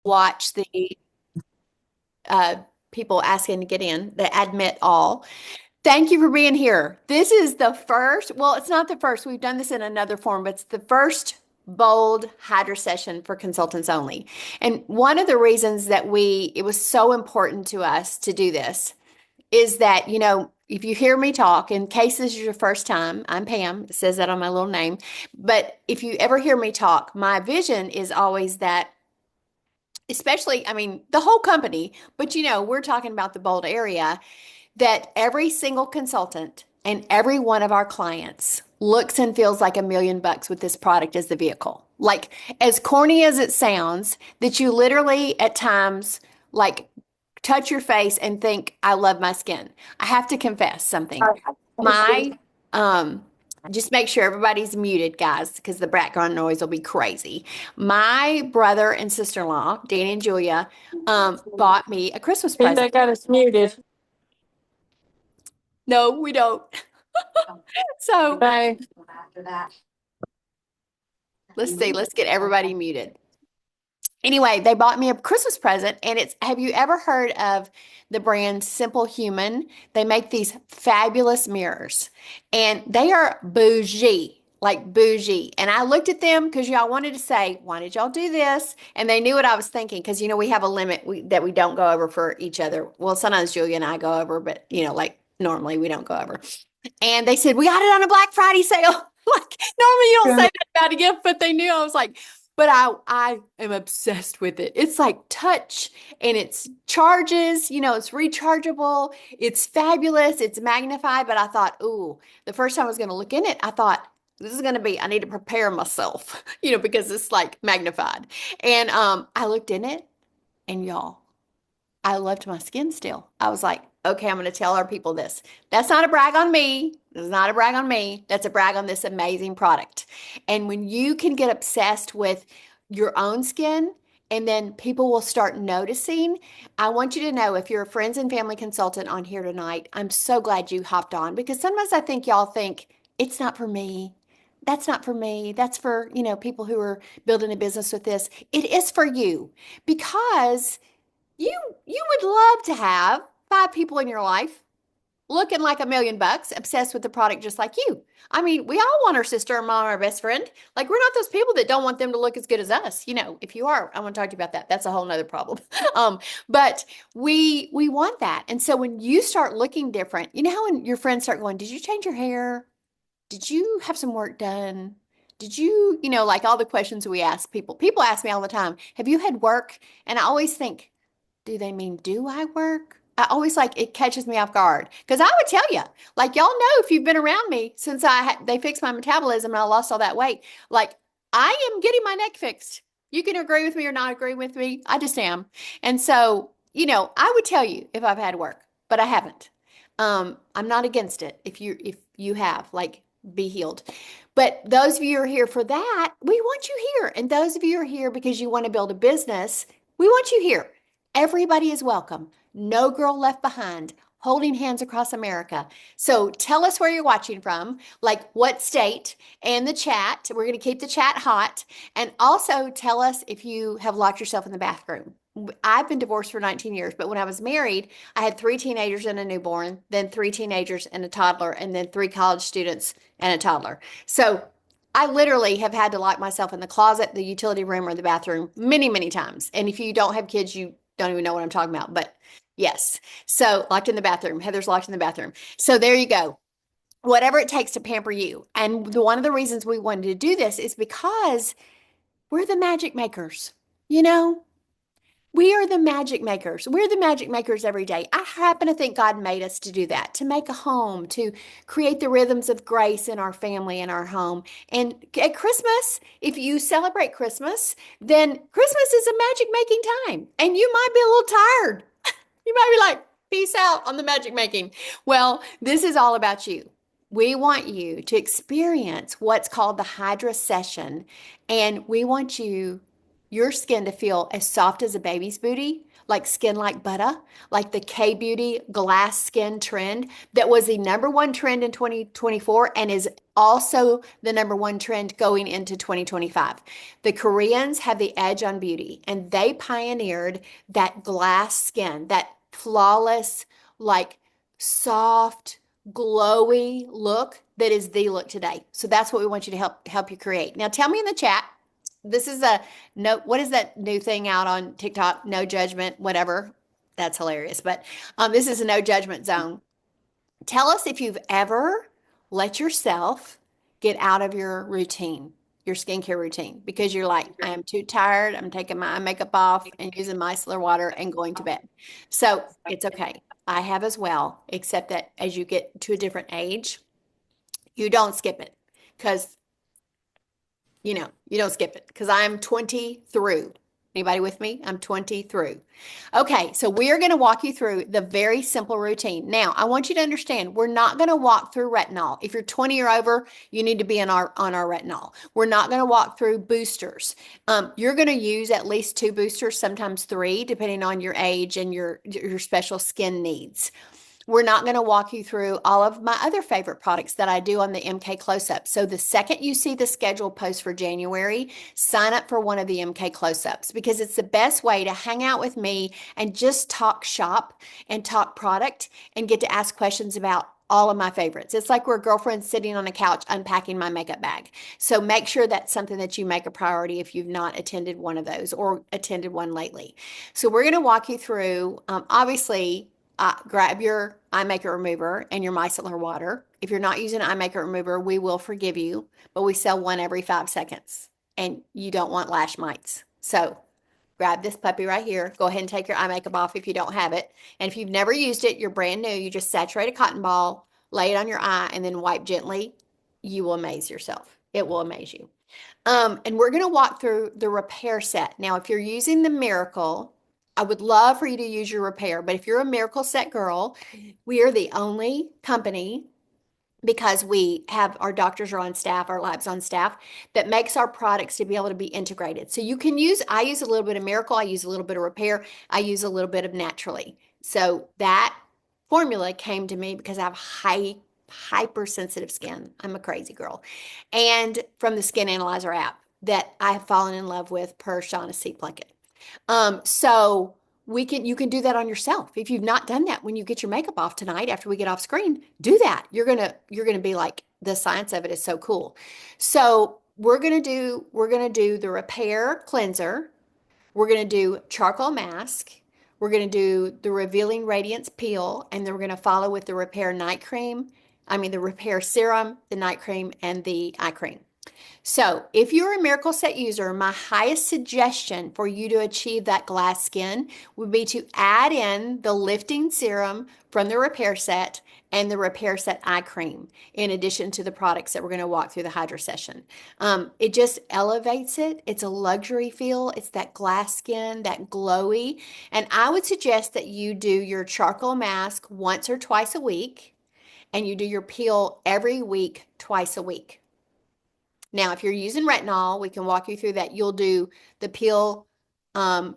watch the uh, people asking to get in, the admit all. Thank you for being here. This is the first, well, it's not the first. We've done this in another form, but it's the first bold hydra session for consultants only. And one of the reasons that it was so important to us to do this is that, if you hear me talk, in case this is your first time, I'm Pam. It says that on my little name. But if you ever hear me talk, my vision is always that, especially, I mean, the whole company, but we're talking about the bold area, that every single consultant and every one of our clients looks and feels like $1 million with this product as the vehicle. Like, as corny as it sounds, that you literally at times like touch your face and think, I love my skin. I have to confess something. My, um, just make sure everybody's muted, guys, because the background noise will be crazy. My brother and sister-in-law, Danny and Julia, bought me a Christmas think I present. got us muted. No, we don't. So Bye. let's see, let's get everybody muted. Anyway, they bought me a Christmas present, and have you ever heard of the brand Simple Human? They make these fabulous mirrors, and they are bougie, like bougie. And I looked at them because y'all wanted to say, why did y'all do this? And they knew what I was thinking because, we have a limit that we don't go over for each other. Well, sometimes Julia and I go over, but, like normally we don't go over. And they said, we got it on a Black Friday sale. Like, normally you don't say Yeah. that about a gift, but they knew. I was like, but I am obsessed with it. It's like touch, and it's charges, it's rechargeable. It's fabulous. It's magnified. But I thought, ooh, the first time I was going to look in it, I thought, this is going to be, I need to prepare myself, because it's like magnified. And I looked in it, and y'all, I loved my skin still. I was like, okay, I'm going to tell our people this. That's not a brag on me. This is not a brag on me. That's a brag on this amazing product. And when you can get obsessed with your own skin, and then people will start noticing. I want you to know, if you're a friends and family consultant on here tonight, I'm so glad you hopped on, because sometimes I think y'all think it's not for me. That's not for me. That's for, people who are building a business with this. It is for you, because you you would love to have 5 people in your life looking like $1 million, obsessed with the product just like you. I mean, we all want our sister or mom or our best friend. Like, we're not those people that don't want them to look as good as us. If you are, I want to talk to you about that. That's a whole nother problem. But we want that. And so when you start looking different, how when your friends start going, did you change your hair? Did you have some work done? Did you, like all the questions we ask people. People ask me all the time, have you had work? And I always think, do they mean, do I work? I always, like, it catches me off guard, because I would tell you, like, y'all know, if you've been around me since they fixed my metabolism and I lost all that weight, like, I am getting my neck fixed. You can agree with me or not agree with me. I just am. And so, I would tell you if I've had work, but I haven't. I'm not against it. If you have, like, be healed. But those of you who are here for that, we want you here. And those of you who are here because you want to build a business, we want you here. Everybody is welcome. No girl left behind. Holding hands across America. So tell us where you're watching from, like what state, and the chat. We're going to keep the chat hot. And also tell us if you have locked yourself in the bathroom. I've been divorced for 19 years, but when I was married, I had 3 teenagers and a newborn, then 3 teenagers and a toddler, and then 3 college students and a toddler. So I literally have had to lock myself in the closet, the utility room, or the bathroom many, many times. And if you don't have kids, you don't even know what I'm talking about. But yes, so locked in the bathroom. Heather's locked in the bathroom. So there you go. Whatever it takes to pamper you. And one of the reasons we wanted to do this is because we're the magic makers. You know, we are the magic makers. We're the magic makers every day. I happen to think God made us to do that, to make a home, to create the rhythms of grace in our family and our home. And at Christmas, if you celebrate Christmas, then Christmas is a magic making time. And you might be a little tired. You might be like, peace out on the magic making. Well, this is all about you. We want you to experience what's called the Hydra session, and we want your skin to feel as soft as a baby's booty, like skin like butter, like the K-beauty glass skin trend that was the number one trend in 2024 and is also the number one trend going into 2025. The Koreans have the edge on beauty, and they pioneered that glass skin, that flawless, like soft, glowy look that is the look today. So that's what we want you to help you create. Now tell me in the chat. This is a no, what is that new thing out on TikTok? No judgment, whatever. That's hilarious. But this is a no judgment zone. Tell us if you've ever let yourself get out of your routine, your skincare routine, because you're like, I am too tired. I'm taking my makeup off and using micellar water and going to bed. So it's okay. I have as well, except that as you get to a different age, you don't skip it because you don't skip it because I'm 20 through. Anybody with me? I'm 20 through. Okay, so we are going to walk you through the very simple routine. Now, I want you to understand, we're not going to walk through retinol. If you're 20 or over, you need to be on our retinol. We're not going to walk through boosters. You're going to use at least 2 boosters, sometimes 3, depending on your age and your special skin needs. We're not going to walk you through all of my other favorite products that I do on the MK Close-Up. So the second you see the schedule post for January, sign up for one of the MK Close-Ups because it's the best way to hang out with me and just talk shop and talk product and get to ask questions about all of my favorites. It's like we're girlfriends sitting on a couch unpacking my makeup bag. So make sure that's something that you make a priority if you've not attended one of those or attended one lately. So we're going to walk you through, obviously, grab your eye makeup remover and your micellar water. If you're not using eye makeup remover, we will forgive you, but we sell one every 5 seconds and you don't want lash mites. So grab this puppy right here. Go ahead and take your eye makeup off if you don't have it. And if you've never used it, you're brand new, you just saturate a cotton ball, lay it on your eye, and then wipe gently. You will amaze yourself. It will amaze you. And we're going to walk through the repair set. Now, if you're using the Miracle, I would love for you to use your repair, but if you're a Miracle Set girl, we are the only company because we have our doctors are on staff, our labs on staff, that makes our products to be able to be integrated. So you can use, I use a little bit of Miracle, I use a little bit of Repair, I use a little bit of Naturally. So that formula came to me because I have hypersensitive skin. I'm a crazy girl. And from the Skin Analyzer app that I have fallen in love with per Shaughnessy Plunkett. So you can do that on yourself. If you've not done that when you get your makeup off tonight after we get off screen, do that. You're gonna be like, the science of it is so cool. So we're gonna do the repair cleanser. We're gonna do charcoal mask. We're gonna do the revealing radiance peel, and then we're gonna follow with the repair night cream. I mean the repair serum, the night cream, and the eye cream. So if you're a Miracle Set user, my highest suggestion for you to achieve that glass skin would be to add in the lifting serum from the Repair Set and the Repair Set eye cream, in addition to the products that we're going to walk through the hydrasession. It just elevates it. It's a luxury feel. It's that glass skin, that glowy. And I would suggest that you do your charcoal mask once or twice a week, and you do your peel every week, twice a week. Now, if you're using retinol, we can walk you through that. You'll do the peel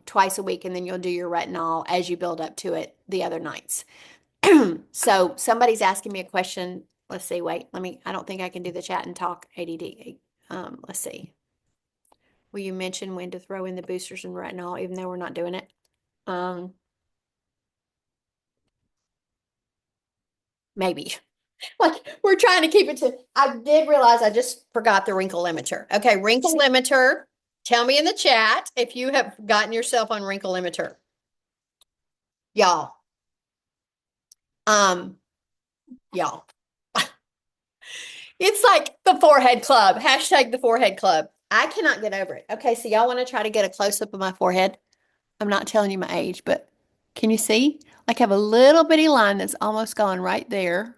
twice a week, and then you'll do your retinol as you build up to it the other nights. So somebody's asking me a question. Let's see. Wait, I don't think I can do the chat and talk ADD. Let's see. Will you mention when to throw in the boosters and retinol, even though we're not doing it? Maybe. Like we're trying to keep it to, I did realize I just forgot the wrinkle limiter. Okay, wrinkle limiter. Tell me in the chat if you have gotten yourself on wrinkle limiter. Y'all. Um, y'all. It's like the forehead club. Hashtag the forehead club. I cannot get over it. Okay, so y'all want to try to get a close-up of my forehead? I'm not telling you my age, but can you see? Like I have a little bitty line that's almost gone right there.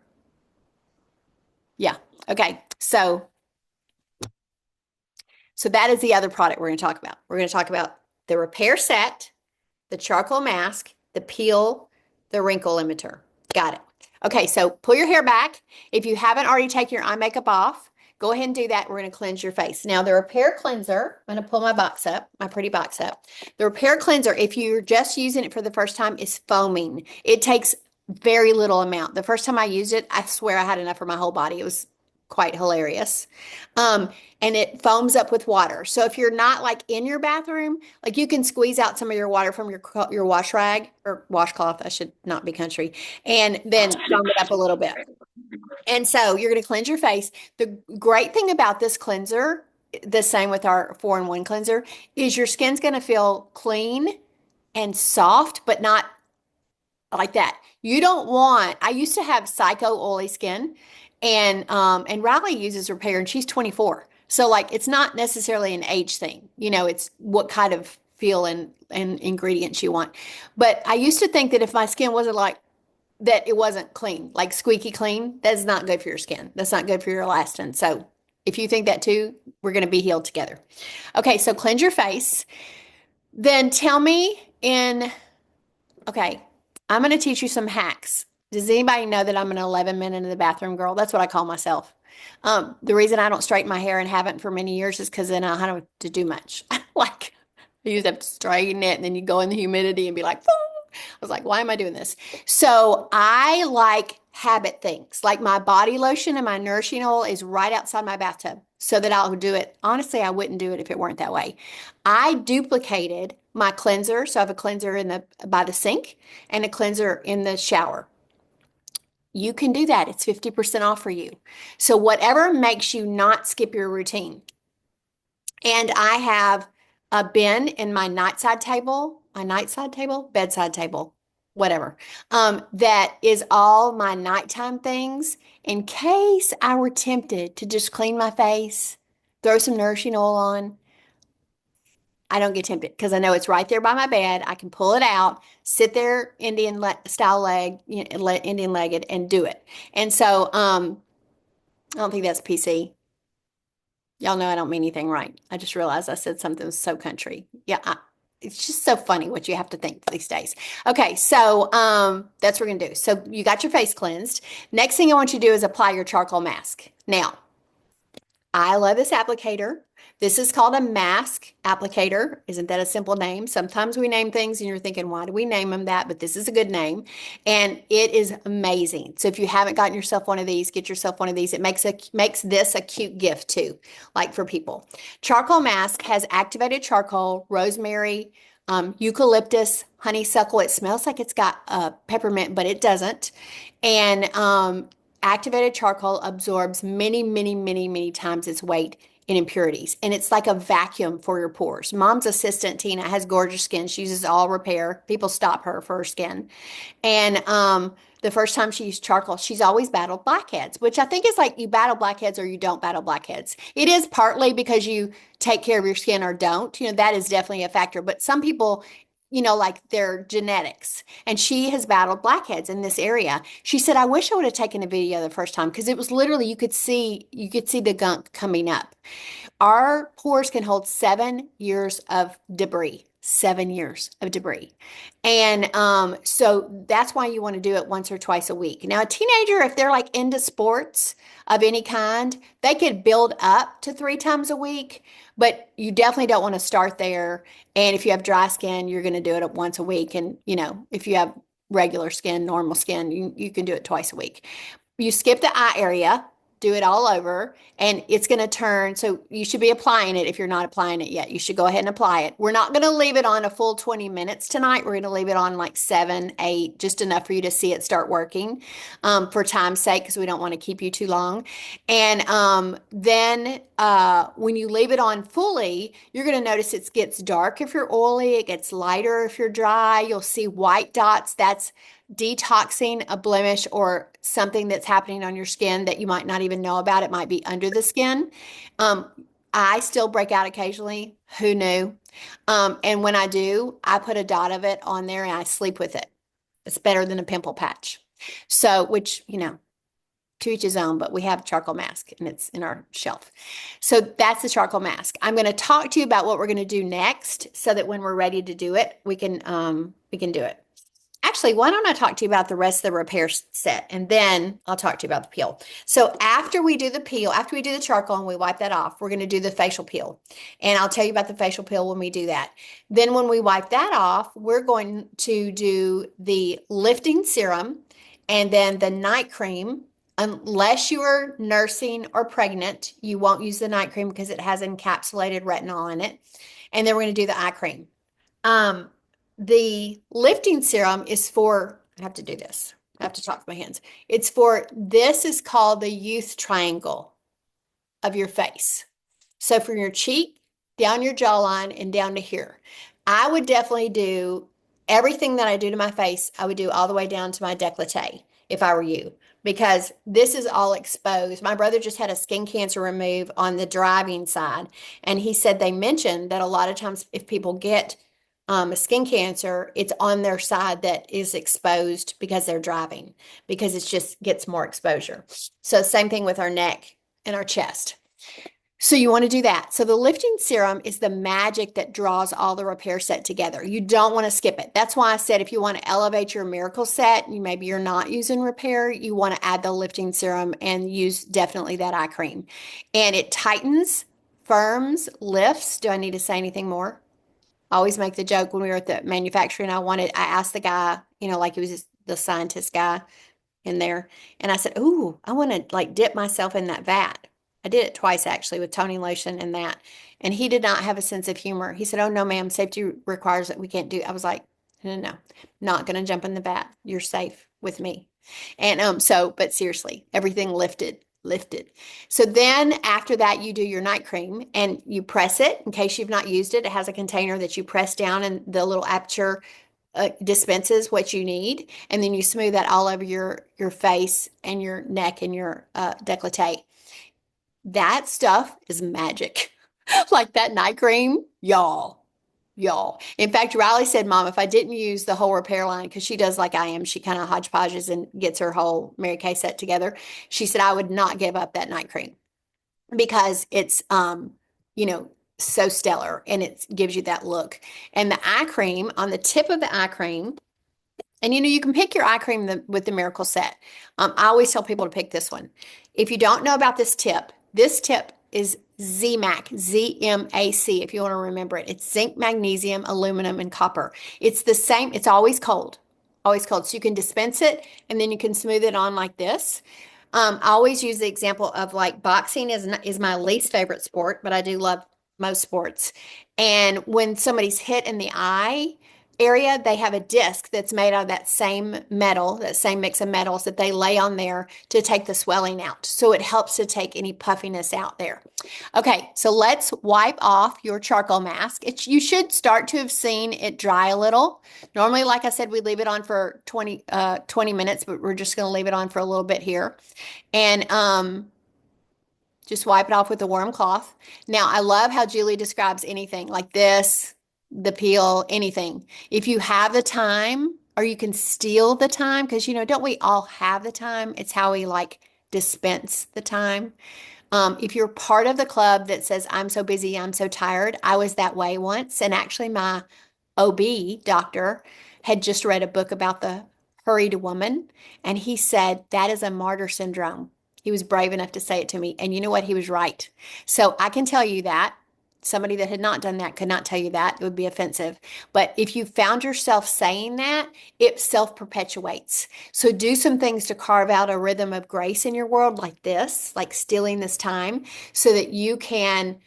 Yeah. Okay. So that is the other product we're going to talk about. We're going to talk about the repair set, the charcoal mask, the peel, the wrinkle limiter. Got it. Okay, so pull your hair back. If you haven't already taken your eye makeup off, go ahead and do that. We're going to cleanse your face. Now, the repair cleanser, I'm going to pull my box up, my pretty box up. The repair cleanser, if you're just using it for the first time, is foaming. It takes very little amount. The first time I used it, I swear I had enough for my whole body. It was quite hilarious. Um, and it foams up with water. So if you're not like in your bathroom, like you can squeeze out some of your water from your wash rag or washcloth. I should not be country, and then foam it up a little bit. And so you're going to cleanse your face. The great thing about this cleanser, the same with our 4-in-1 cleanser, is your skin's going to feel clean and soft, but not like that. You don't want, I used to have psycho oily skin and Riley uses repair and she's 24. So like it's not necessarily an age thing. It's what kind of feel and ingredients you want. But I used to think that if my skin wasn't like that, it wasn't clean, like squeaky clean, that's not good for your skin. That's not good for your elastin. So if you think that too, we're going to be healed together. Okay, so cleanse your face. Then tell me okay, I'm going to teach you some hacks. Does anybody know that I'm an 11-minute in the bathroom girl? That's what I call myself. The reason I don't straighten my hair and haven't for many years is because then I don't have to do much. Like, I used to have to straighten it, and then you go in the humidity and be like, I was like, why am I doing this? So I like habit things. Like my body lotion and my nourishing oil is right outside my bathtub so that I'll do it. Honestly, I wouldn't do it if it weren't that way. I duplicated my cleanser. So I have a cleanser by the sink and a cleanser in the shower. You can do that. It's 50% off for you. So whatever makes you not skip your routine. And I have a bin in my bedside table, whatever. That is all my nighttime things in case I were tempted to just clean my face, throw some nourishing oil on. I don't get tempted because I know it's right there by my bed. I can pull it out, sit there Indian style leg, Indian legged, and do it. And so I don't think that's PC. Y'all know I don't mean anything right. I just realized I said something so country. Yeah, it's just so funny what you have to think these days. Okay, so that's what we're gonna do. So you got your face cleansed. Next thing I want you to do is apply your charcoal mask. Now, I love this applicator. This is called a mask applicator. Isn't that a simple name? Sometimes we name things and you're thinking, why do we name them that? But this is a good name and it is amazing. So if you haven't gotten yourself one of these, get yourself one of these. It makes this a cute gift too, like for people. Charcoal mask has activated charcoal, rosemary, eucalyptus, honeysuckle. It smells like it's got peppermint, but it doesn't. And activated charcoal absorbs many, many, many, many times its weight in impurities. And it's like a vacuum for your pores. Mom's assistant, Tina, has gorgeous skin. She uses all repair. People stop her for her skin. And the first time she used charcoal, she's always battled blackheads, which I think is like you battle blackheads or you don't battle blackheads. It is partly because you take care of your skin or don't. That is definitely a factor. But some people, like their genetics. And she has battled blackheads in this area. She said, I wish I would have taken a video the first time because it was literally you could see the gunk coming up. Our pores can hold 7 years of debris. 7 years of debris. And so that's why you want to do it once or twice a week. Now, a teenager, if they're like into sports of any kind, they could build up to 3 times a week, but you definitely don't want to start there. And if you have dry skin, you're going to do it once a week. And, if you have regular skin, normal skin, you can do it twice a week. You skip the eye area, do it all over, and it's going to turn. So you should be applying it if you're not applying it yet. You should go ahead and apply it. We're not going to leave it on a full 20 minutes tonight. We're going to leave it on like 7, 8, just enough for you to see it start working for time's sake because we don't want to keep you too long. And then when you leave it on fully, you're going to notice it gets dark if you're oily. It gets lighter if you're dry. You'll see white dots. That's detoxing a blemish or something that's happening on your skin that you might not even know about. It might be under the skin. I still break out occasionally. Who knew? And when I do, I put a dot of it on there and I sleep with it. It's better than a pimple patch. So, which, to each his own, but we have a charcoal mask and it's in our shelf. So that's the charcoal mask. I'm going to talk to you about what we're going to do next so that when we're ready to do it, we can do it. Actually, why don't I talk to you about the rest of the repair set and then I'll talk to you about the peel. So after we do the peel, after we do the charcoal and we wipe that off, we're going to do the facial peel. And I'll tell you about the facial peel when we do that. Then when we wipe that off, we're going to do the lifting serum and then the night cream. Unless you are nursing or pregnant, you won't use the night cream because it has encapsulated retinol in it. And then we're going to do the eye cream. Um, the lifting serum is for, I have to do this. I have to talk with my hands. It's for, this is called the youth triangle of your face. So from your cheek, down your jawline, and down to here. I would definitely do everything that I do to my face, I would do all the way down to my décolleté if I were you, because this is all exposed. My brother just had a skin cancer remove on the driving side, and he said they mentioned that a lot of times if people get a skin cancer, it's on their side that is exposed because they're driving, because it just gets more exposure. So same thing with our neck and our chest. So you want to do that. So the lifting serum is the magic that draws all the repair set together. You don't want to skip it. That's why I said if you want to elevate your miracle set, maybe you're not using repair, you want to add the lifting serum and use definitely that eye cream. And it tightens, firms, lifts. Do I need to say anything more? I always make the joke when we were at the manufacturing. I asked the guy, like he was the scientist guy in there, and I said, "Ooh, I want to like dip myself in that vat." I did it twice actually with toning lotion and that, and he did not have a sense of humor. He said, "Oh no, ma'am, safety requires that we can't do." I was like, "No, no, no, not going to jump in the vat. You're safe with me." And but seriously, everything lifted. So then after that, you do your night cream and you press it in case you've not used it. It has a container that you press down and the little aperture dispenses what you need. And then you smooth that all over your face and your neck and your décolleté. That stuff is magic. Like that night cream, y'all. In fact, Riley said, Mom, if I didn't use the whole repair line, because she does like I am, she kind of hodgepodges and gets her whole Mary Kay set together. She said, I would not give up that night cream because it's, you know, so stellar and it gives you that look. And the eye cream, on the tip of the eye cream, and you can pick your eye cream with the Miracle Set. I always tell people to pick this one. If you don't know about this tip is ZMAC, ZMAC, if you want to remember it. It's zinc, magnesium, aluminum, and copper. It's the same, it's always cold, always cold. So you can dispense it and then you can smooth it on like this. I always use the example of like boxing is my least favorite sport, but I do love most sports. And when somebody's hit in the eye area, they have a disc that's made out of that same metal, that same mix of metals that they lay on there to take the swelling out. So it helps to take any puffiness out there. Okay, so let's wipe off your charcoal mask. You should start to have seen it dry a little. Normally, like I said, we leave it on for 20 minutes, but we're just going to leave it on for a little bit here. And just wipe it off with a warm cloth. Now, I love how Julie describes anything like this, the peel, anything. If you have the time, or you can steal the time, because, don't we all have the time? It's how we like dispense the time. If you're part of the club that says, I'm so busy, I'm so tired, I was that way once. And actually, my OB doctor had just read a book about the hurried woman. And he said, that is a martyr syndrome. He was brave enough to say it to me. And you know what? He was right. So I can tell you that. Somebody that had not done that could not tell you that. It would be offensive. But if you found yourself saying that, it self-perpetuates. So do some things to carve out a rhythm of grace in your world like this, like stealing this time, so that you can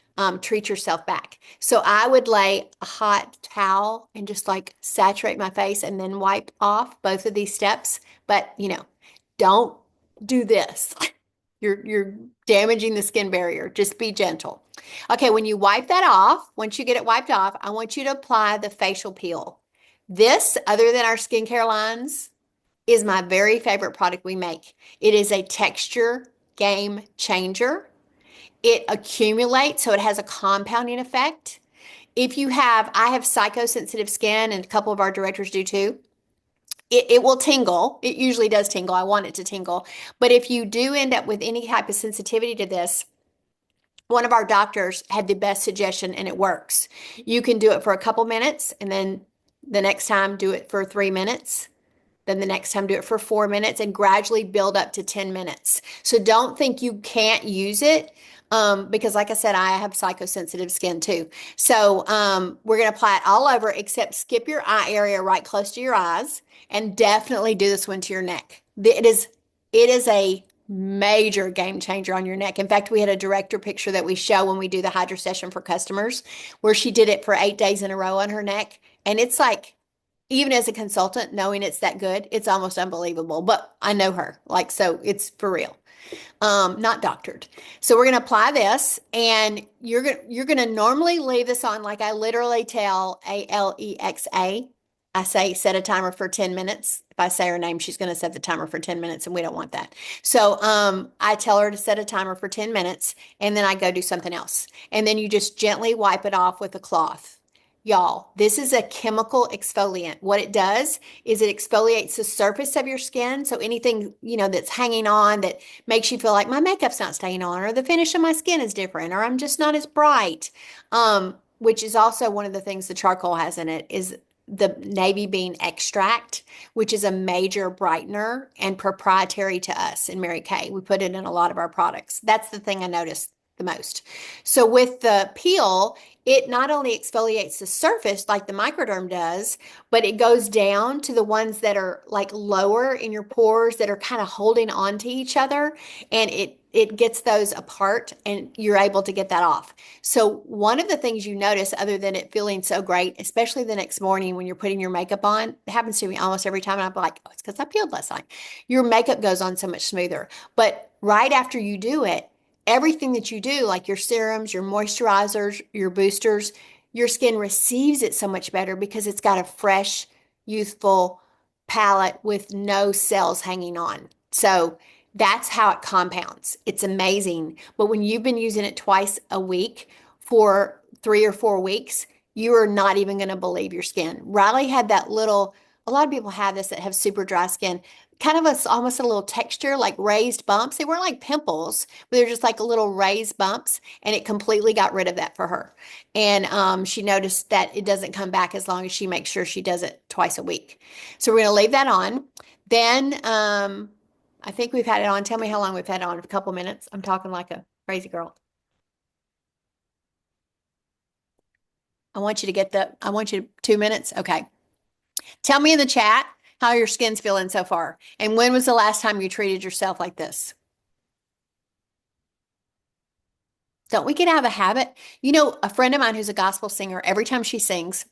treat yourself back. So I would lay a hot towel and just like saturate my face and then wipe off both of these steps. But, don't do this. You're damaging the skin barrier. Just be gentle. Okay, when you wipe that off, once you get it wiped off, I want you to apply the facial peel. This, other than our skincare lines, is my very favorite product we make. It is a texture game changer. It accumulates, so it has a compounding effect. I have psychosensitive skin, and a couple of our directors do too. It will tingle. It usually does tingle. I want it to tingle. But if you do end up with any type of sensitivity to this, one of our doctors had the best suggestion and it works. You can do it for a couple minutes and then the next time do it for 3 minutes. Then the next time do it for 4 minutes and gradually build up to 10 minutes. So don't think you can't use it. Because like I said, I have psychosensitive skin too. So we're going to apply it all over except skip your eye area right close to your eyes and definitely do this one to your neck. It is a major game changer on your neck. In fact, we had a director picture that we show when we do the hydra session for customers where she did it for 8 days in a row on her neck. And it's like, even as a consultant, knowing it's that good, it's almost unbelievable. But I know her, like, so it's for real, not doctored. So we're gonna apply this, and you're gonna normally leave this on, like I literally tell Alexa. I say set a timer for 10 minutes. If I say her name, she's gonna set the timer for 10 minutes, and we don't want that. So I tell her to set a timer for 10 minutes, and then I go do something else. And then you just gently wipe it off with a cloth. Y'all, this is a chemical exfoliant. What it does is it exfoliates the surface of your skin. So anything, that's hanging on that makes you feel like my makeup's not staying on, or the finish of my skin is different, or I'm just not as bright. Which is also one of the things the charcoal has in it is the navy bean extract, which is a major brightener and proprietary to us in Mary Kay. We put it in a lot of our products. That's the thing I noticed the most. So with the peel, it not only exfoliates the surface like the microderm does, but it goes down to the ones that are like lower in your pores that are kind of holding on to each other, and it gets those apart and you're able to get that off. So one of the things you notice other than it feeling so great, especially the next morning when you're putting your makeup on, it happens to me almost every time. And I'm like, oh, it's because I peeled last night. Your makeup goes on so much smoother. But right after you do it, everything that you do, like your serums, your moisturizers, your boosters, your skin receives it so much better because it's got a fresh, youthful palette with no cells hanging on. So that's how it compounds. It's amazing. But when you've been using it twice a week for 3 or 4 weeks, you are not even going to believe your skin. Riley had that little, a lot of people have this that have super dry skin, kind of almost a little texture, like raised bumps. They weren't like pimples, but they're just like a little raised bumps, and it completely got rid of that for her. And she noticed that it doesn't come back as long as she makes sure she does it twice a week. So we're going to leave that on. Then I think we've had it on. Tell me how long we've had it on. A couple minutes. I'm talking like a crazy girl. I want you to 2 minutes. Okay. Tell me in the chat how your skin's feeling so far. And when was the last time you treated yourself like this? Don't we get out of the habit? A friend of mine who's a gospel singer, every time she sings,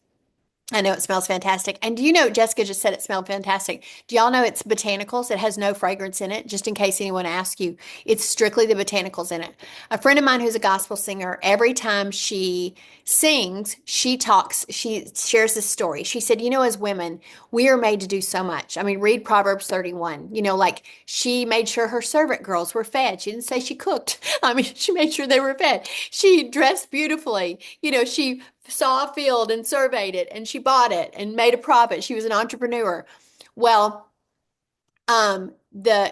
I know it smells fantastic. And do you know, Jessica just said it smelled fantastic. Do y'all know it's botanicals? It has no fragrance in it, just in case anyone asks you. It's strictly the botanicals in it. A friend of mine who's a gospel singer, every time she sings, she shares this story. She said, as women, we are made to do so much. I mean, read Proverbs 31. Like she made sure her servant girls were fed. She didn't say she cooked. I mean, she made sure they were fed. She dressed beautifully. She saw a field and surveyed it, and she bought it and made a profit. She was an entrepreneur. Well,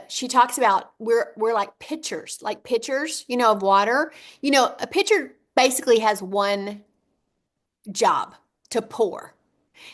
she talks about we're like pitchers, of water. A pitcher basically has one job: to pour.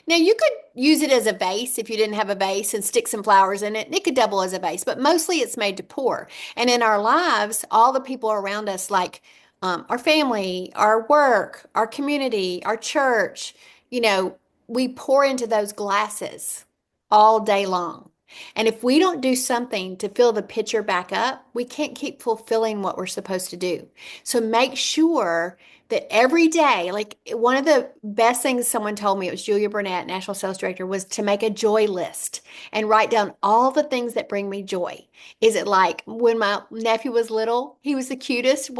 Now, you could use it as a vase if you didn't have a vase and stick some flowers in it. And it could double as a vase, but mostly it's made to pour. And in our lives, all the people around us, like our family, our work, our community, our church, you know, we pour into those glasses all day long. And if we don't do something to fill the pitcher back up, we can't keep fulfilling what we're supposed to do. So make sure that every day, like one of the best things someone told me, it was Julia Burnett, National Sales Director, was to make a joy list and write down all the things that bring me joy. Is it like when my nephew was little, he was the cutest,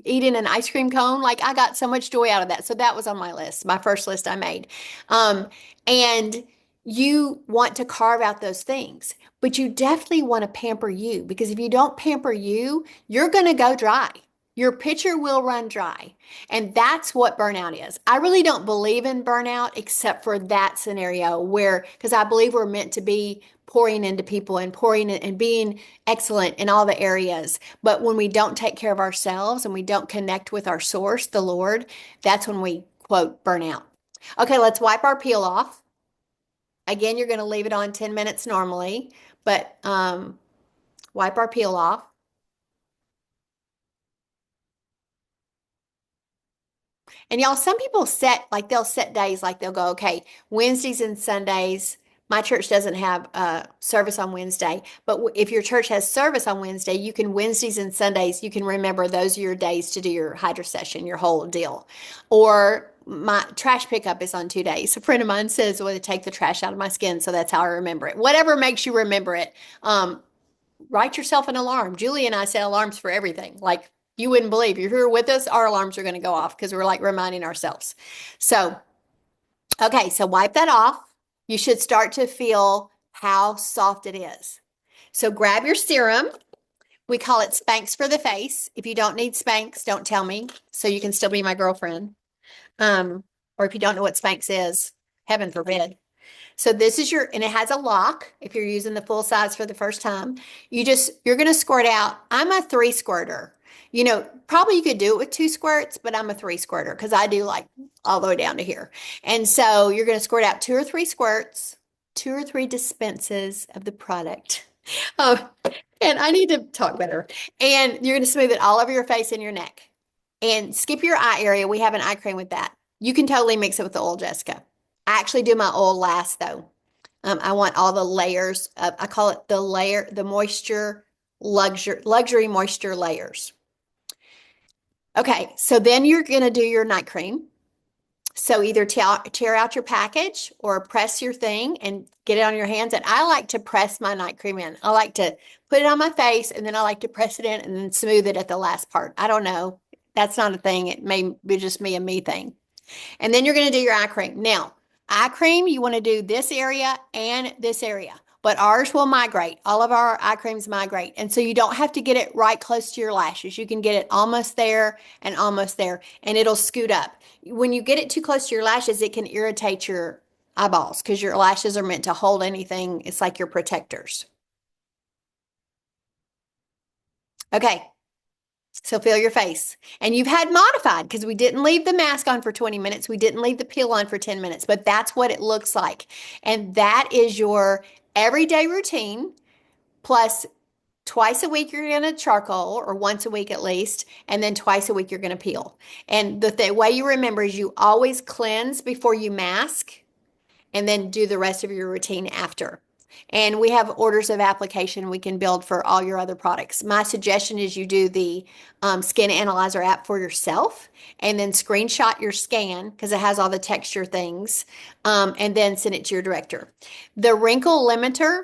eating an ice cream cone? Like I got so much joy out of that. So that was on my list, my first list I made. And you want to carve out those things, but you definitely want to pamper you, because if you don't pamper you, you're going to go dry. Your pitcher will run dry. And that's what burnout is. I really don't believe in burnout except for that scenario where, because I believe we're meant to be pouring into people and pouring and being excellent in all the areas. But when we don't take care of ourselves and we don't connect with our source, the Lord, that's when we quote burnout. Okay, let's wipe our peel off. Again, you're going to leave it on 10 minutes normally, but wipe our peel off. And y'all, some people set, like they'll set days, like they'll go, okay, Wednesdays and Sundays. My church doesn't have service on Wednesday, but if your church has service on Wednesday, you can Wednesdays and Sundays, you can remember those are your days to do your hydrasession, your whole deal. Or my trash pickup is on 2 days. A friend of mine says, well, to take the trash out of my skin, so that's how I remember it. Whatever makes you remember it. Write yourself an alarm. Julie and I set alarms for everything. Like you wouldn't believe. If you're with us, our alarms are going to go off because we're like reminding ourselves. So, okay, so wipe that off. You should start to feel how soft it is. So grab your serum. We call it Spanx for the face. If you don't need Spanx, don't tell me. So you can still be my girlfriend. Or if you don't know what Spanx is, heaven forbid. So this is your, and it has a lock if you're using the full size for the first time. You're going to squirt out. I'm a 3 squirter. Probably you could do it with 2 squirts, but I'm a 3 squirter because I do like all the way down to here. And so you're going to squirt out 2 or 3 squirts, 2 or 3 dispenses of the product. Oh, and I need to talk better. And you're going to smooth it all over your face and your neck. And skip your eye area. We have an eye cream with that. You can totally mix it with the oil, Jessica. I actually do my oil last though. I want all the layers of, I call it the moisture, luxury moisture layers. Okay, so then you're going to do your night cream. So either tear out your package or press your thing and get it on your hands. And I like to press my night cream in. I like to put it on my face and then I like to press it in and then smooth it at the last part. I don't know. That's not a thing. It may be just me and me thing. And then you're going to do your eye cream. Now, eye cream, you want to do this area and this area, but ours will migrate. All of our eye creams migrate. And so you don't have to get it right close to your lashes. You can get it almost there, and it'll scoot up. When you get it too close to your lashes, it can irritate your eyeballs because your lashes are meant to hold anything. It's like your protectors. Okay. So feel your face. And you've had modified because we didn't leave the mask on for 20 minutes. We didn't leave the peel on for 10 minutes, but that's what it looks like. And that is your everyday routine. Plus, twice a week you're going to charcoal, or once a week at least, and then twice a week you're going to peel. And the way you remember is you always cleanse before you mask and then do the rest of your routine after. And we have orders of application we can build for all your other products. My suggestion is you do the Skin Analyzer app for yourself and then screenshot your scan because it has all the texture things, and then send it to your director. The wrinkle limiter,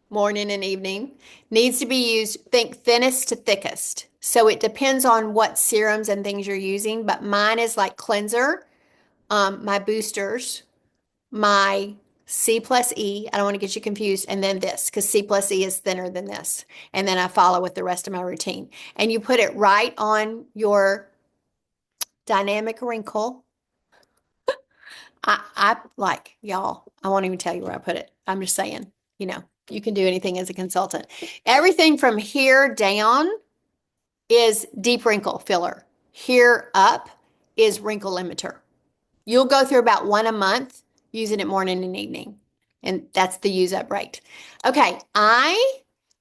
morning and evening, needs to be used, think thinnest to thickest. So it depends on what serums and things you're using, but mine is like cleanser, my boosters, my C plus E. I don't want to get you confused. And then this, because C plus E is thinner than this. And then I follow with the rest of my routine. And you put it right on your dynamic wrinkle. I like, y'all, I won't even tell you where I put it. I'm just saying, you can do anything as a consultant. Everything from here down is deep wrinkle filler. Here up is wrinkle limiter. You'll go through about one a month using it morning and evening. And that's the use up rate. Okay, I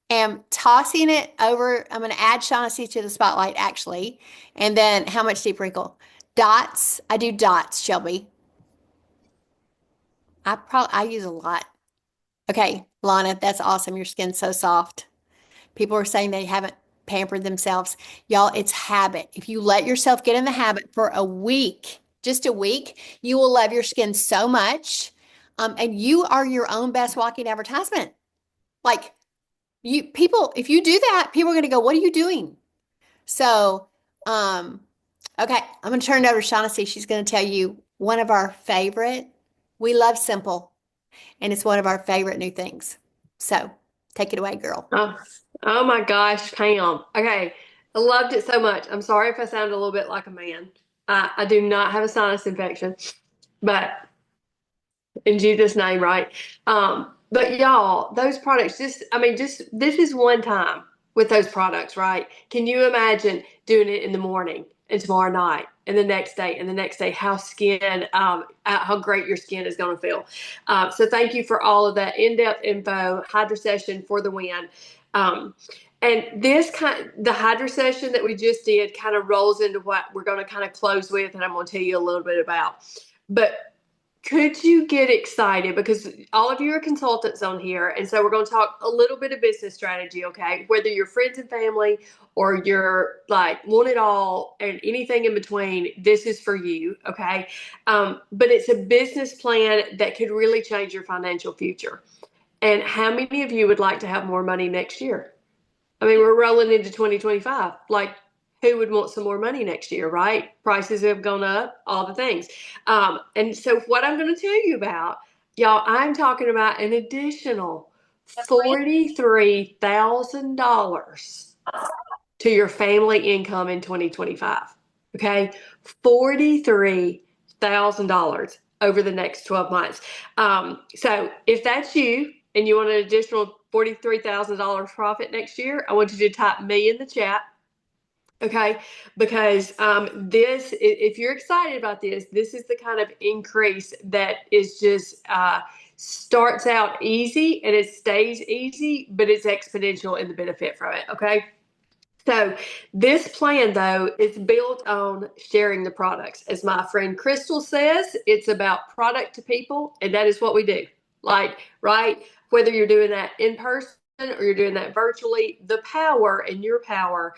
am tossing it over. I'm going to add Shaughnessy to the spotlight actually. And then how much deep wrinkle? Dots. I do dots, Shelby. I use a lot. Okay, Lana, that's awesome. Your skin's so soft. People are saying they haven't pampered themselves. Y'all, it's habit. If you let yourself get in the habit for a week, just a week, you will love your skin so much. And you are your own best walking advertisement. Like if you do that, people are going to go, what are you doing? So, okay, I'm going to turn it over to Shaughnessy. She's going to tell you one of our favorite. We love simple, and it's one of our favorite new things. So take it away, girl. Oh my gosh, Pam. Okay. I loved it so much. I'm sorry if I sound a little bit like a man. I do not have a sinus infection, but in Jesus' name, right? But y'all, those products this is one time with those products, right? Can you imagine doing it in the morning and tomorrow night and the next day and the next day how great your skin is going to feel. So thank you for all of that in-depth info. Hydrasession for the win. Um, and the hydrasession that we just did kind of rolls into what we're going to kind of close with, and I'm going to tell you a little bit about. But could you get excited? Because all of you are consultants on here. And so we're going to talk a little bit of business strategy, okay? Whether you're friends and family or you're like want it all and anything in between, this is for you, okay? But it's a business plan that could really change your financial future. And how many of you would like to have more money next year? I mean, we're rolling into 2025. Like, who would want some more money next year, right? Prices have gone up, all the things. And so, what I'm going to tell you about, y'all, I'm talking about an additional $43,000 to your family income in 2025. Okay, $43,000 over the next 12 months. So if that's you and you want an additional $43,000 profit next year, I want you to type me in the chat. Okay, because if you're excited about this, this is the kind of increase that is just starts out easy and it stays easy, but it's exponential in the benefit from it. Okay. So this plan, though, is built on sharing the products. As my friend Crystal says, it's about product to people, and that is what we do. Like, right? Whether you're doing that in person or you're doing that virtually, the power and your power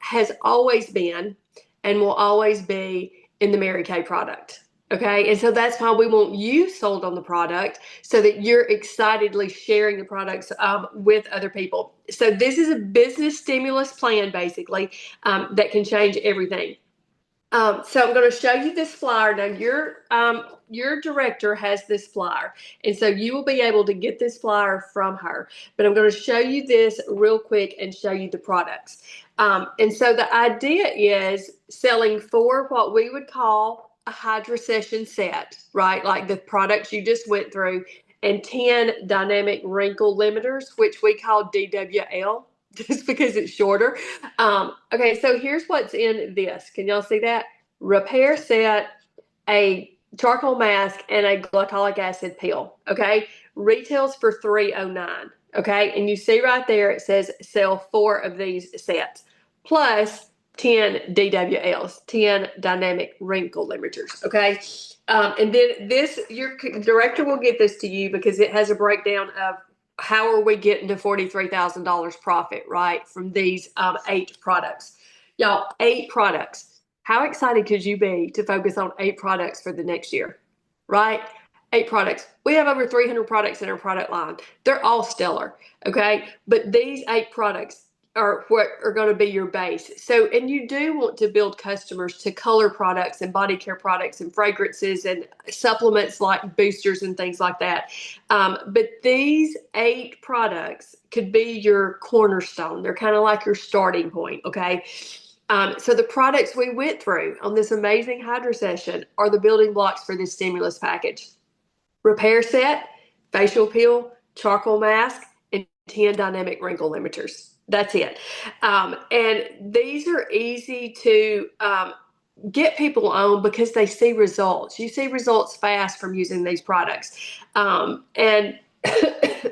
has always been and will always be in the Mary Kay product. Okay. And so that's why we want you sold on the product so that you're excitedly sharing the products with other people. So this is a business stimulus plan, basically, that can change everything. So I'm going to show you this flyer. Now your director has this flyer, and so you will be able to get this flyer from her. But I'm going to show you this real quick and show you the products. And so the idea is selling 4 what we would call a hydrasession set, right? Like the products you just went through, and 10 dynamic wrinkle limiters, which we call DWL, just because it's shorter. Okay, so here's what's in this. Can y'all see that? Repair set, a charcoal mask, and a glycolic acid pill. Okay, retails for $309. Okay, and you see right there it says sell 4 of these sets plus 10 DWLs, 10 dynamic wrinkle limiters. Okay, and then this your director will get this to you because it has a breakdown of how are we getting to $43,000 profit, right, from these 8 products. Y'all, 8 products. How excited could you be to focus on 8 products for the next year, right? 8 products. We have over 300 products in our product line. They're all stellar, okay? But these 8 products are what are going to be your base. So, and you do want to build customers to color products and body care products and fragrances and supplements like boosters and things like that. But these 8 products could be your cornerstone. They're kind of like your starting point, okay? So the products we went through on this amazing hydrasession are the building blocks for this stimulus package. Repair set, facial peel, charcoal mask, and 10 dynamic wrinkle limiters. That's it. And these are easy to get people on because they see results. You see results fast from using these products. And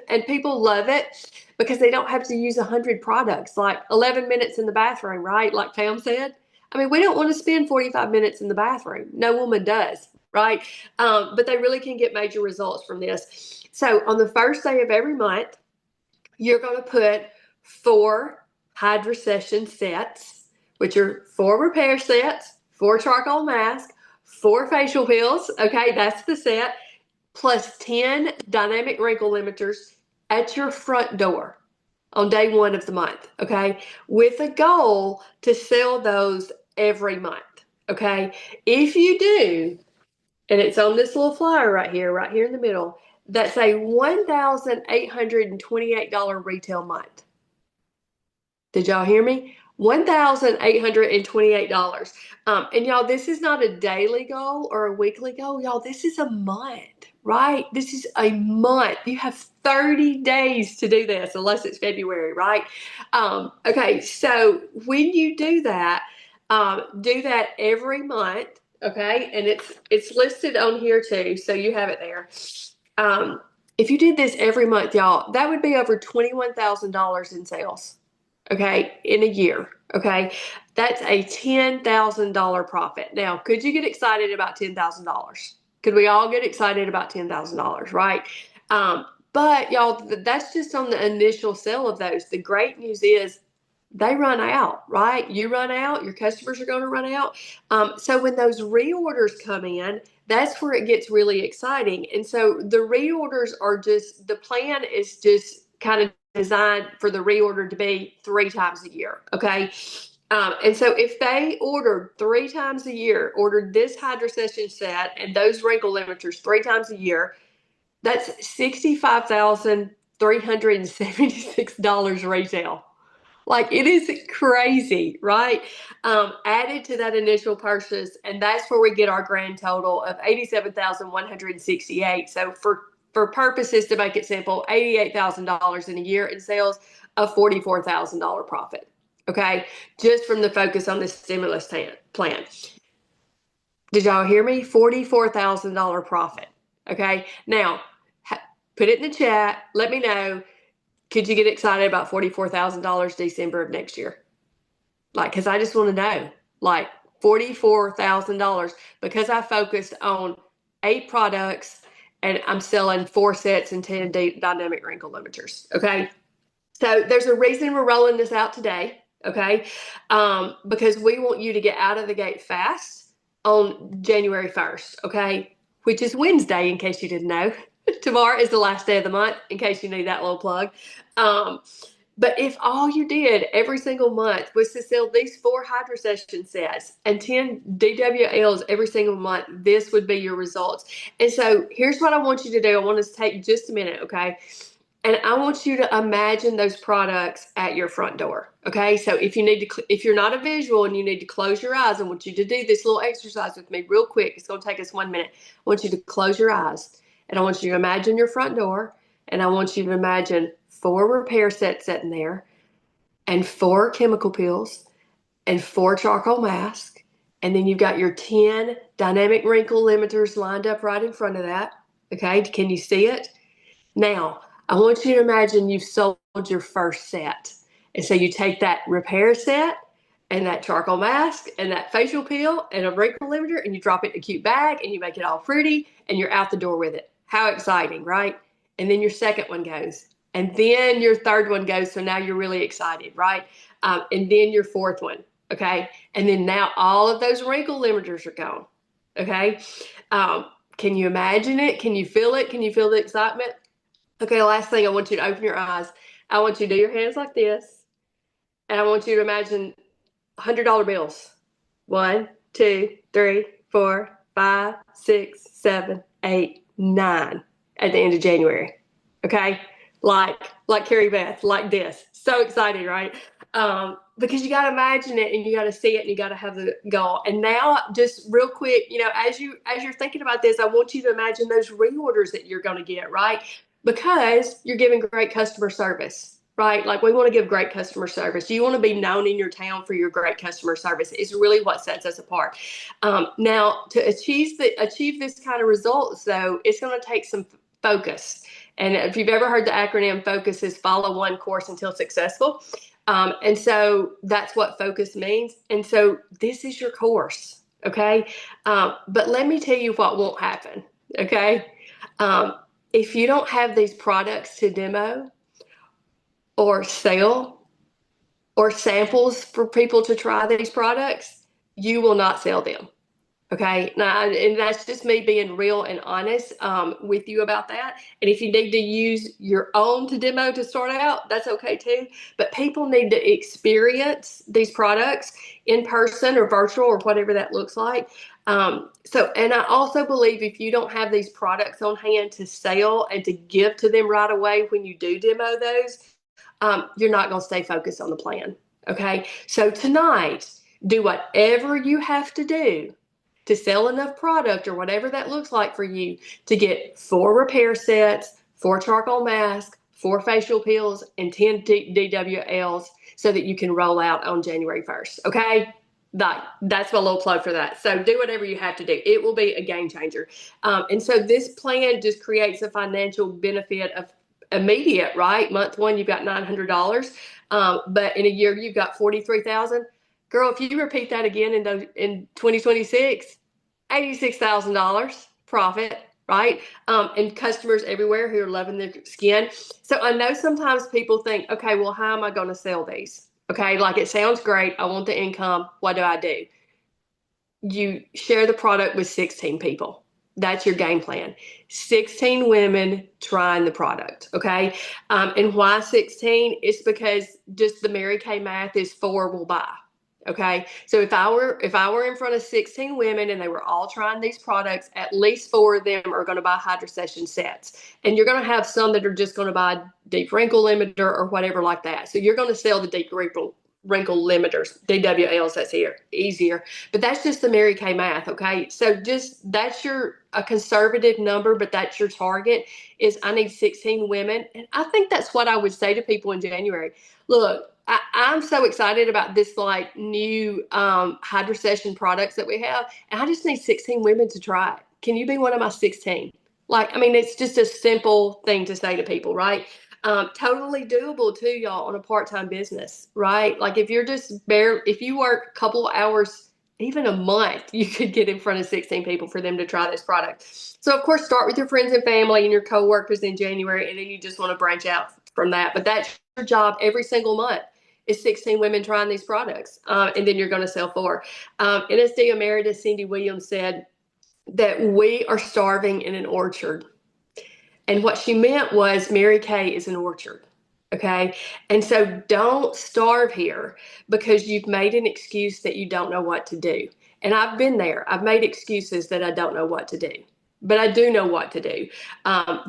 and people love it because they don't have to use 100 products, like 11 minutes in the bathroom, right? Like Pam said. I mean, we don't want to spend 45 minutes in the bathroom. No woman does, right? But they really can get major results from this. So on the first day of every month, you're going to put 4 hydrasession sets, which are 4 repair sets, 4 charcoal masks, 4 facial peels. Okay, that's the set, plus 10 dynamic wrinkle limiters at your front door on day 1 of the month. Okay, with a goal to sell those every month. Okay, if you do, and it's on this little flyer right here in the middle, that's a $1,828 retail month. Did y'all hear me? $1,828. And y'all, this is not a daily goal or a weekly goal. Y'all, this is a month, right? This is a month. You have 30 days to do this, unless it's February, right? Okay, so when you do that, Do that every month, okay? And it's listed on here too, so you have it there. Um, if you did this every month, y'all, that would be over $21,000 in sales, okay, in a year, okay? That's a $10,000 profit. Now, could you get excited about $10,000? Could we all get excited about $10,000, right? Um, but y'all, that's just on the initial sale of those. The great news is they run out, right? You run out, your customers are going to run out. So when those reorders come in, that's where it gets really exciting. And so the reorders are just, the plan is just kind of designed for the reorder to be 3 times a year. Okay. And so if they ordered 3 times a year, ordered this hydrasession set and those wrinkle limiters 3 times a year, that's $65,376 retail. Like it is crazy, right? Added to that initial purchase, and that's where we get our grand total of 87,168. So for purposes to make it simple, $88,000 in a year in sales, a $44,000 profit. Okay, just from the focus on this stimulus plan. Did y'all hear me? $44,000 profit. Okay, now put it in the chat. Let me know. Could you get excited about $44,000 December of next year? Like, because I just want to know, like, $44,000 because I focused on 8 products and I'm selling 4 sets and 10 dynamic wrinkle limiters. Okay. So there's a reason we're rolling this out today. Okay. Because we want you to get out of the gate fast on January 1st. Okay. Which is Wednesday, in case you didn't know. Tomorrow is the last day of the month, in case you need that little plug. Um, but if all you did every single month was to sell these 4 hydrasession sets and 10 DWLs every single month, this would be your results. And so here's what I want you to do. I want us to take just a minute, okay? And I want you to imagine those products at your front door. Okay. So if you need to, if you're not a visual and you need to close your eyes, I want you to do this little exercise with me real quick. It's going to take us 1 minute. I want you to close your eyes and I want you to imagine your front door. And I want you to imagine 4 repair sets sitting there and 4 chemical peels and 4 charcoal masks. And then you've got your 10 dynamic wrinkle limiters lined up right in front of that. Okay. Can you see it? Now, I want you to imagine you've sold your first set. And so you take that repair set and that charcoal mask and that facial peel and a wrinkle limiter and you drop it in a cute bag and you make it all pretty and you're out the door with it. How exciting, right? And then your second one goes. And then your third one goes. So now you're really excited, right? And then your fourth one, okay? And then now all of those wrinkle limiters are gone, okay? Can you imagine it? Can you feel it? Can you feel the excitement? Okay, last thing, I want you to open your eyes. I want you to do your hands like this, and I want you to imagine $100 bills. 1, 2, 3, 4, 5, 6, 7, 8, 9 at the end of January. Okay, like Carrie Beth, like this. So excited, right? Because you got to imagine it and you got to see it and you got to have the goal. And now, just real quick, as you're thinking about this, I want you to imagine those reorders that you're going to get, right? Because you're giving great customer service, right? Like we want to give great customer service. You want to be known in your town for your great customer service. It's really what sets us apart. Now, to achieve this kind of results, though, it's going to take some focus. And if you've ever heard the acronym FOCUS, is follow one course until successful. And so that's what focus means. And so this is your course, okay? But let me tell you what won't happen, okay? If you don't have these products to demo or sell or samples for people to try these products, you will not sell them. Okay. Now, and that's just me being real and honest with you about that. And if you need to use your own to demo to start out, that's okay too. But people need to experience these products in person or virtual or whatever that looks like. And I also believe if you don't have these products on hand to sell and to give to them right away when you do demo those, you're not going to stay focused on the plan. Okay. So tonight, do whatever you have to do to sell enough product or whatever that looks like for you to get 4 repair sets, 4 charcoal masks, 4 facial peels, and 10 DWLs so that you can roll out on January 1st. Okay? That's my little plug for that. So do whatever you have to do. It will be a game changer. And so this plan just creates a financial benefit of immediate, right? Month one, you've got $900. But in a year, you've got 43,000. Girl, if you repeat that again in 2026, $86,000 profit, right? And customers everywhere who are loving their skin. So I know sometimes people think, okay, well, how am I going to sell these? Okay, like it sounds great. I want the income. What do I do? You share the product with 16 people. That's your game plan. 16 women trying the product. Okay. And why 16? It's because just the Mary Kay math is four will buy. Okay. So if I were in front of 16 women and they were all trying these products, at least four of them are going to buy hydrasession sets. And you're going to have some that are just going to buy deep wrinkle limiter or whatever like that. So you're going to sell the deep wrinkle limiters, DWLs, that's here easier. But that's just the Mary Kay math, okay? So just that's a conservative number, but that's your target is I need 16 women. And I think that's what I would say to people in January. Look, I'm so excited about this like new hydrosession products that we have. And I just need 16 women to try it. Can you be one of my 16? Like, I mean, it's just a simple thing to say to people, right? Totally doable too, y'all, on a part-time business, right? Like if you work a couple hours, even a month, you could get in front of 16 people for them to try this product. So of course, start with your friends and family and your coworkers in January, and then you just want to branch out from that. But that's your job every single month is 16 women trying these products. And then you're going to sell four. NSD Emeritus Cindy Williams said that we are starving in an orchard. And what she meant was Mary Kay is an orchard. Okay. And so don't starve here because you've made an excuse that you don't know what to do. And I've been there. I've made excuses that I don't know what to do, but I do know what to do.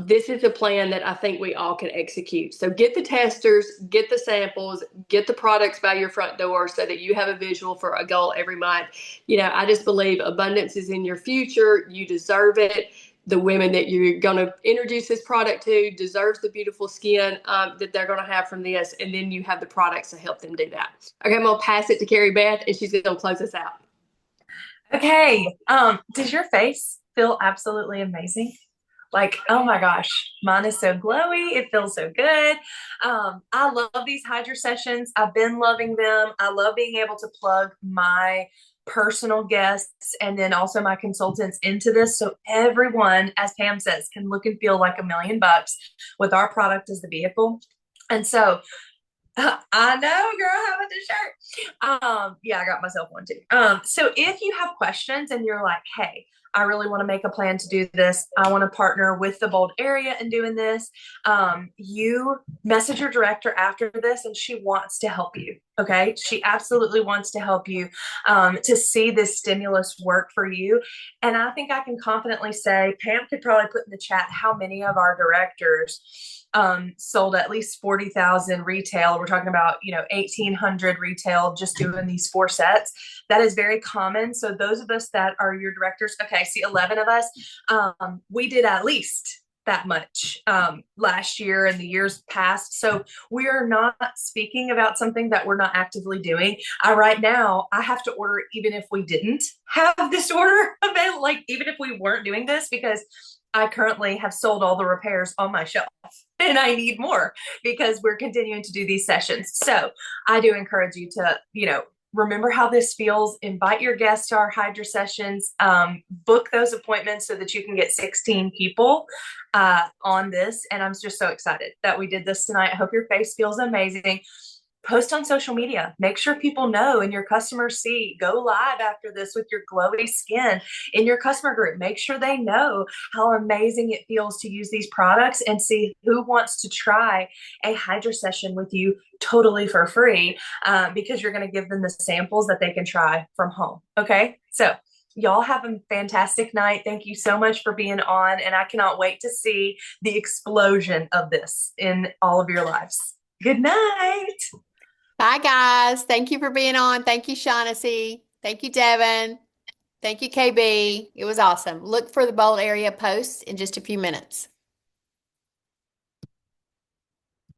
This is a plan that I think we all can execute. So get the testers, get the samples, get the products by your front door so that you have a visual for a goal every month. I just believe abundance is in your future. You deserve it. The women that you're going to introduce this product to deserves the beautiful skin that they're going to have from this. And then you have the products to help them do that. Okay, I'm going to pass it to Carrie Beth and she's going to close us out. Okay. Does your face feel absolutely amazing? Like, oh my gosh, mine is so glowy. It feels so good. I love these Hydra sessions. I've been loving them. I love being able to plug my personal guests and then also my consultants into this. So everyone, as Pam says, can look and feel like $1,000,000 with our product as the vehicle. And so I know, girl. How about the shirt? Yeah, I got myself one too. So if you have questions and you're like, hey, I really want to make a plan to do this. I want to partner with the Bold area in doing this. You message your director after this, and she wants to help you. Okay, she absolutely wants to help you to see this stimulus work for you. And I think I can confidently say, Pam could probably put in the chat how many of our directors sold at least 40,000 retail. We're talking about, 1,800 retail just doing these 4 sets. That is very common. So those of us that are your directors, okay, see 11 of us, we did at least that much last year and the years past. So we are not speaking about something that we're not actively doing. Right now, I have to order even if we didn't have this order available, like even if we weren't doing this, because I currently have sold all the repairs on my shelf and I need more because we're continuing to do these sessions. So I do encourage you to, remember how this feels. Invite your guests to our Hydra sessions. Book those appointments so that you can get 16 people on this. And I'm just so excited that we did this tonight. I hope your face feels amazing. Post on social media. Make sure people know and your customers see. Go live after this with your glowy skin in your customer group. Make sure they know how amazing it feels to use these products and see who wants to try a Hydra session with you totally for free because you're going to give them the samples that they can try from home. Okay. So y'all have a fantastic night. Thank you so much for being on. And I cannot wait to see the explosion of this in all of your lives. Good night. Bye, guys. Thank you for being on. Thank you, Shaughnessy. Thank you, Devin. Thank you, KB. It was awesome. Look for the Bold area posts in just a few minutes.